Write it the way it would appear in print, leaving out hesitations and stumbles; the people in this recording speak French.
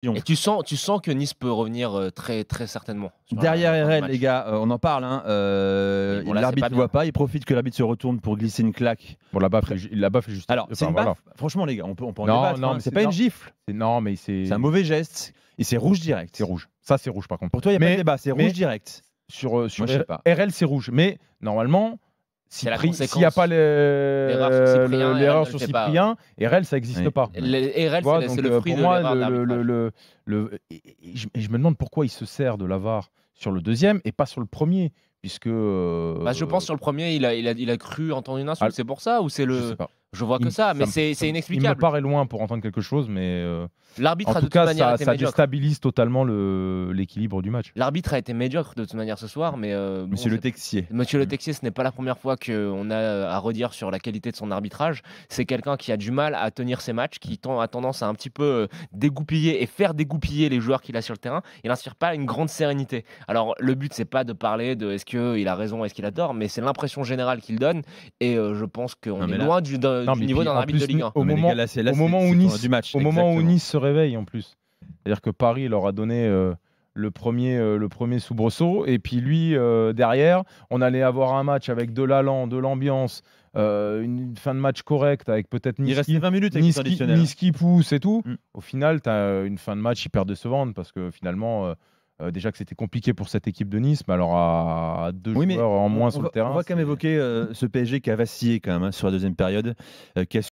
Et tu sens que Nice peut revenir, très, très certainement sur la Derrière fin du RL, match. les gars, on en parle, hein, Oui, bon là, c'est l'arbitre pas ne voit bien. pas, il profite que l'arbitre se retourne pour glisser une claque. Bon, la baffe est juste. Alors, c'est Enfin, une voilà. baffe? Franchement, les gars, on peut en Non, débattre, non, hein, mais c'est pas une gifle. non, mais C'est un mauvais geste et c'est rouge direct. c'est rouge. Ça, c'est rouge par contre. Pour toi, il y a pas de Mais débat, c'est rouge direct. sur Moi, je sais pas. RL, c'est rouge. Mais normalement, C'est la s'il n'y a conséquence. pas L'erreur sur sur Cyprien, Cyprien, RL, ça n'existe Oui. pas. RL, Tu vois, c'est donc, le fruit pour de moi, l'erreur d'arbitrage. et je me demande pourquoi il se sert de la VAR sur le deuxième et pas sur le premier, puisque Bah, je pense sur le premier, il a cru entendre une insulte, Ah, c'est pour ça ou c'est je le sais pas. je vois que ça, mais c'est Il me inexplicable. paraît loin pour entendre quelque chose, mais L'arbitre en a de tout toute cas, manière ça, été ça médiocre. déstabilise totalement l'équilibre du match. L'arbitre a été médiocre de toute manière ce soir, mais bon, Monsieur Le Texier. Monsieur Le Texier, ce n'est pas la première fois qu'on a à redire sur la qualité de son arbitrage. C'est quelqu'un qui a du mal à tenir ses matchs, qui a tendance à un petit peu dégoupiller et faire dégoupiller les joueurs qu'il a sur le terrain. Il n'inspire pas une grande sérénité. Alors le but, c'est pas de parler de est-ce qu'il a raison, est-ce qu'il a tort, mais c'est l'impression générale qu'il donne. Et je pense qu'on Non, est mais là- loin du niveau d'un arbitre de Ligue 1. Au mais les moment, gars, là, c'est au moment où le Nice, tournoi du match, au moment où exactement. Nice se réveille en plus. C'est-à-dire que Paris leur a donné le premier soubresaut et puis lui derrière, on allait avoir un match avec de l'allant, de l'ambiance, une fin de match correcte avec peut-être Il Nice restait 20 minutes avec le traditionnel. Nice qui pousse et tout. Mm. Au final, tu as une fin de match hyper décevante parce que finalement déjà que c'était compliqué pour cette équipe de Nice, mais alors à deux Oui, mais joueurs en moins sur le terrain. on va quand même évoquer ce PSG qui a vacillé quand même, hein, sur la deuxième période, qui a